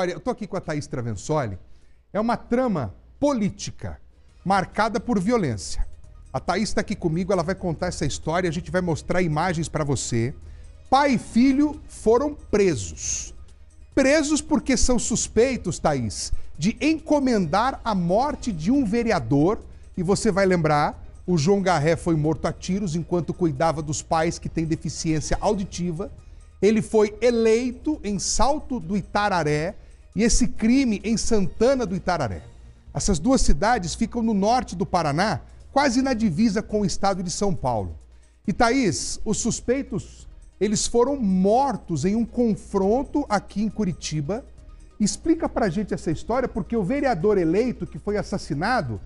Eu estou aqui com a Thaís Travensoli. É uma trama política marcada por violência. A Thaís está aqui comigo, ela vai contar essa história, a gente vai mostrar imagens para você. Pai e filho foram presos. Presos porque são suspeitos, Thaís, de encomendar a morte de um vereador. E você vai lembrar, o João Garré foi morto a tiros enquanto cuidava dos pais que têm deficiência auditiva. Ele foi eleito em Salto do Itararé e esse crime em Santana do Itararé. Essas duas cidades ficam no norte do Paraná, quase na divisa com o estado de São Paulo. E Thaís, os suspeitos, eles foram mortos em um confronto aqui em Curitiba. Explica pra gente essa história, porque o vereador eleito que foi assassinado,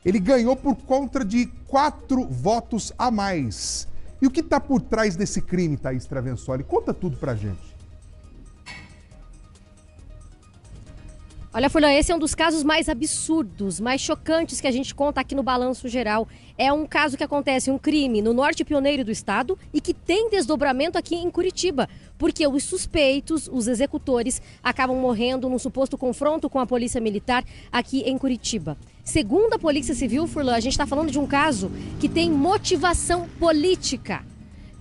ele ganhou por conta de 4 votos a mais. E o que está por trás desse crime, Thaís Travensoli? Conta tudo pra gente. Olha, Furlan, esse é um dos casos mais absurdos, mais chocantes que a gente conta aqui no Balanço Geral. É um caso que acontece, um crime no norte pioneiro do estado e que tem desdobramento aqui em Curitiba, porque os suspeitos, os executores, acabam morrendo num suposto confronto com a polícia militar aqui em Curitiba. Segundo a Polícia Civil, Furlan, a gente está falando de um caso que tem motivação política.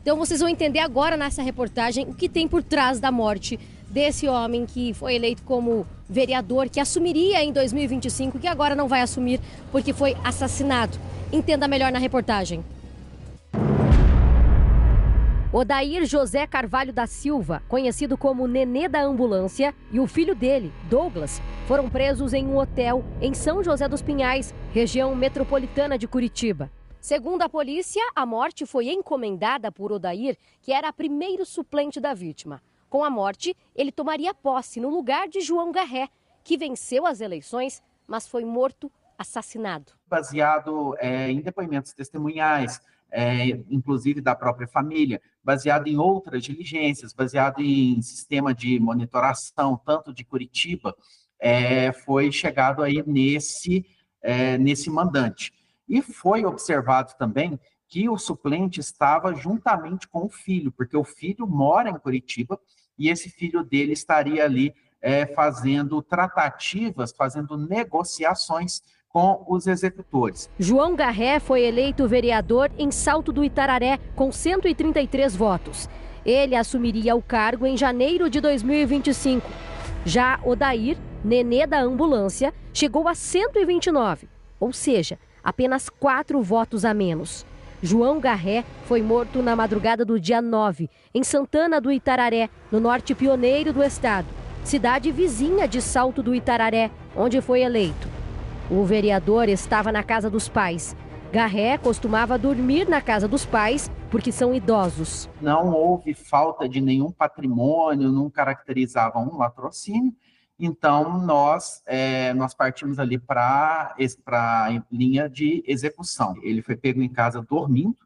Então vocês vão entender agora nessa reportagem o que tem por trás da morte desse homem que foi eleito como vereador, que assumiria em 2025, que agora não vai assumir porque foi assassinado. Entenda melhor na reportagem. Odair José Carvalho da Silva, conhecido como Nenê da Ambulância, e o filho dele, Douglas, foram presos em um hotel em São José dos Pinhais, região metropolitana de Curitiba. Segundo a polícia, a morte foi encomendada por Odair, que era primeiro suplente da vítima. Com a morte, ele tomaria posse no lugar de João Garré, que venceu as eleições, mas foi morto, assassinado. Baseado em depoimentos testemunhais, inclusive da própria família, baseado em outras diligências, baseado em sistema de monitoração, tanto de Curitiba, foi chegado aí nesse mandante. E foi observado também que o suplente estava juntamente com o filho, porque o filho mora em Curitiba e esse filho dele estaria ali fazendo tratativas, fazendo negociações com os executores. João Garré foi eleito vereador em Salto do Itararé com 133 votos. Ele assumiria o cargo em janeiro de 2025. Já Odair, Nenê da Ambulância, chegou a 129, ou seja, apenas 4 votos a menos. João Garré foi morto na madrugada do dia 9, em Santana do Itararé, no norte pioneiro do estado, cidade vizinha de Salto do Itararé, onde foi eleito. O vereador estava na casa dos pais. Garré costumava dormir na casa dos pais porque são idosos. Não houve falta de nenhum patrimônio, não caracterizava um latrocínio. Então, nós partimos ali para a linha de execução. Ele foi pego em casa dormindo,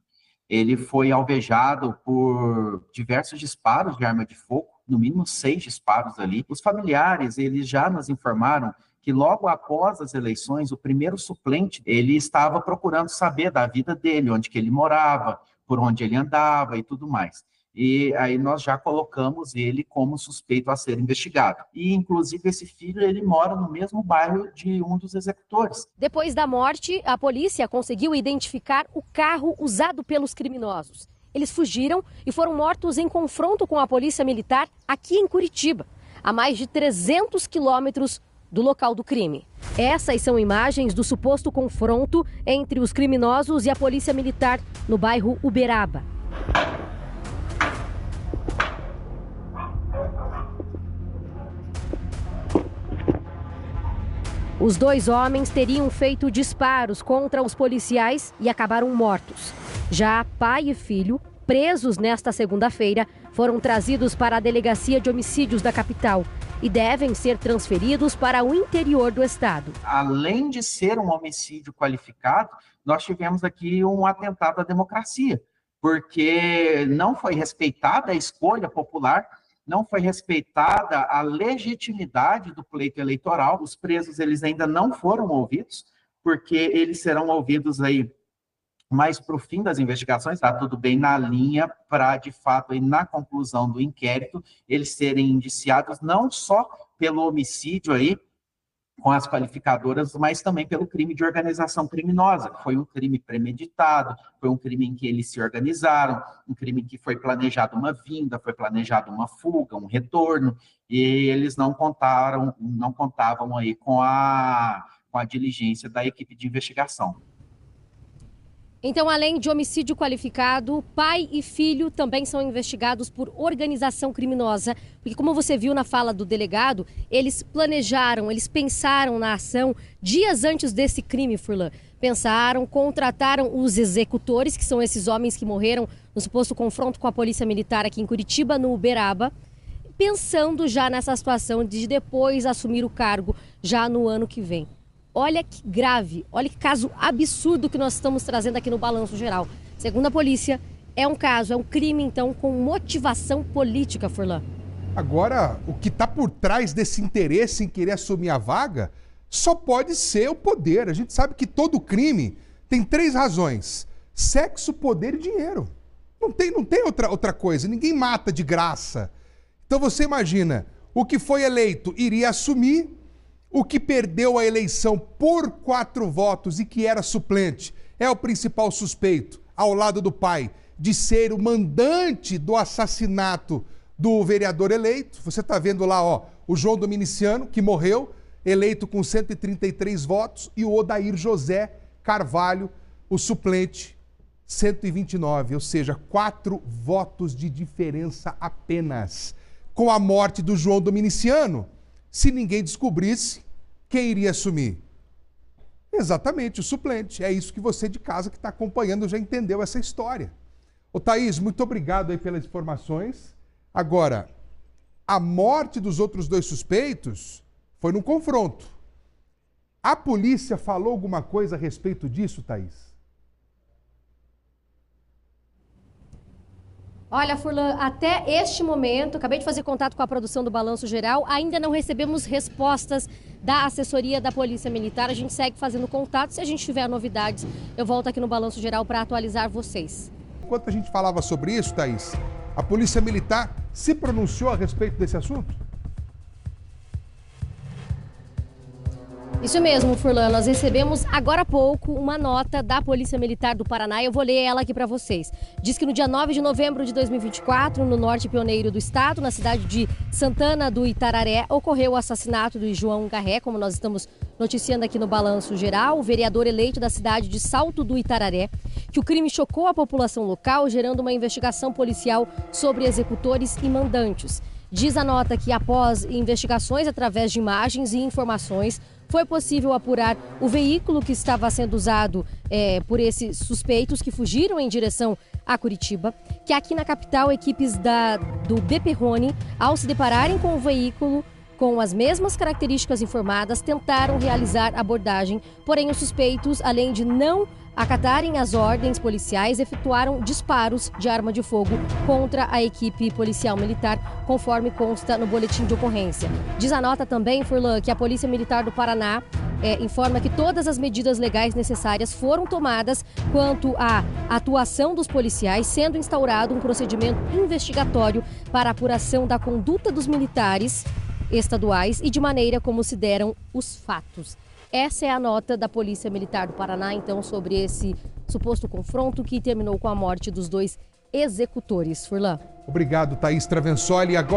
ele foi alvejado por diversos disparos de arma de fogo, no mínimo 6 disparos ali. Os familiares, eles já nos informaram que logo após as eleições, o primeiro suplente, ele estava procurando saber da vida dele, onde que ele morava, por onde ele andava e tudo mais. E aí nós já colocamos ele como suspeito a ser investigado. E, inclusive, esse filho, ele mora no mesmo bairro de um dos executores. Depois da morte, a polícia conseguiu identificar o carro usado pelos criminosos. Eles fugiram e foram mortos em confronto com a polícia militar aqui em Curitiba, a mais de 300 quilômetros do local do crime. Essas são imagens do suposto confronto entre os criminosos e a polícia militar no bairro Uberaba. Os 2 homens teriam feito disparos contra os policiais e acabaram mortos. Já pai e filho, presos nesta segunda-feira, foram trazidos para a Delegacia de Homicídios da capital e devem ser transferidos para o interior do estado. Além de ser um homicídio qualificado, nós tivemos aqui um atentado à democracia, porque não foi respeitada a escolha popular, não foi respeitada a legitimidade do pleito eleitoral. Os presos, eles ainda não foram ouvidos, porque eles serão ouvidos aí mais para o fim das investigações, está tudo bem na linha para, de fato, aí, na conclusão do inquérito, eles serem indiciados não só pelo homicídio aí, com as qualificadoras, mas também pelo crime de organização criminosa, que foi um crime premeditado, foi um crime em que eles se organizaram, um crime em que foi planejado uma vinda, foi planejado uma fuga, um retorno, e eles não contavam aí com a diligência da equipe de investigação. Então, além de homicídio qualificado, pai e filho também são investigados por organização criminosa. Porque, como você viu na fala do delegado, eles planejaram, eles pensaram na ação dias antes desse crime, Furlan. Pensaram, contrataram os executores, que são esses homens que morreram no suposto confronto com a polícia militar aqui em Curitiba, no Uberaba, pensando já nessa situação de depois assumir o cargo já no ano que vem. Olha que grave, olha que caso absurdo que nós estamos trazendo aqui no Balanço Geral. Segundo a polícia, é um crime, então, com motivação política, Furlan. Agora, o que está por trás desse interesse em querer assumir a vaga só pode ser o poder. A gente sabe que todo crime tem 3 razões: sexo, poder e dinheiro. Não tem outra coisa, ninguém mata de graça. Então você imagina, o que foi eleito iria assumir, o que perdeu a eleição por 4 votos e que era suplente é o principal suspeito, ao lado do pai, de ser o mandante do assassinato do vereador eleito. Você está vendo lá, ó, o João Dominiciano, que morreu, eleito com 133 votos, e o Odair José Carvalho, o suplente, 129, ou seja, 4 votos de diferença apenas. Com a morte do João Dominiciano, se ninguém descobrisse, quem iria assumir? Exatamente, o suplente. É isso que você de casa que está acompanhando já entendeu essa história. Ô Thaís, muito obrigado aí pelas informações. Agora, a morte dos outros 2 suspeitos foi num confronto. A polícia falou alguma coisa a respeito disso, Thaís? Olha, Furlan, até este momento, acabei de fazer contato com a produção do Balanço Geral, ainda não recebemos respostas da assessoria da Polícia Militar. A gente segue fazendo contato. Se a gente tiver novidades, eu volto aqui no Balanço Geral para atualizar vocês. Enquanto a gente falava sobre isso, Thaís, a Polícia Militar se pronunciou a respeito desse assunto? Isso mesmo, Furlan. Nós recebemos agora há pouco uma nota da Polícia Militar do Paraná. Eu vou ler ela aqui para vocês. Diz que no dia 9 de novembro de 2024, no norte pioneiro do estado, na cidade de Santana do Itararé, ocorreu o assassinato do João Garré, como nós estamos noticiando aqui no Balanço Geral, o vereador eleito da cidade de Salto do Itararé, que o crime chocou a população local, gerando uma investigação policial sobre executores e mandantes. Diz a nota que, após investigações através de imagens e informações, foi possível apurar o veículo que estava sendo usado por esses suspeitos que fugiram em direção a Curitiba, que aqui na capital, equipes do DPRONE, ao se depararem com o veículo com as mesmas características informadas, tentaram realizar abordagem, porém os suspeitos, além de não acatarem as ordens policiais, efetuaram disparos de arma de fogo contra a equipe policial militar, conforme consta no boletim de ocorrência. Diz a nota também, Furlan, que a Polícia Militar do Paraná informa que todas as medidas legais necessárias foram tomadas quanto à atuação dos policiais, sendo instaurado um procedimento investigatório para a apuração da conduta dos militares estaduais e de maneira como se deram os fatos. Essa é a nota da Polícia Militar do Paraná, então, sobre esse suposto confronto que terminou com a morte dos 2 executores. Furlan. Obrigado, Thaís Travensoli. Agora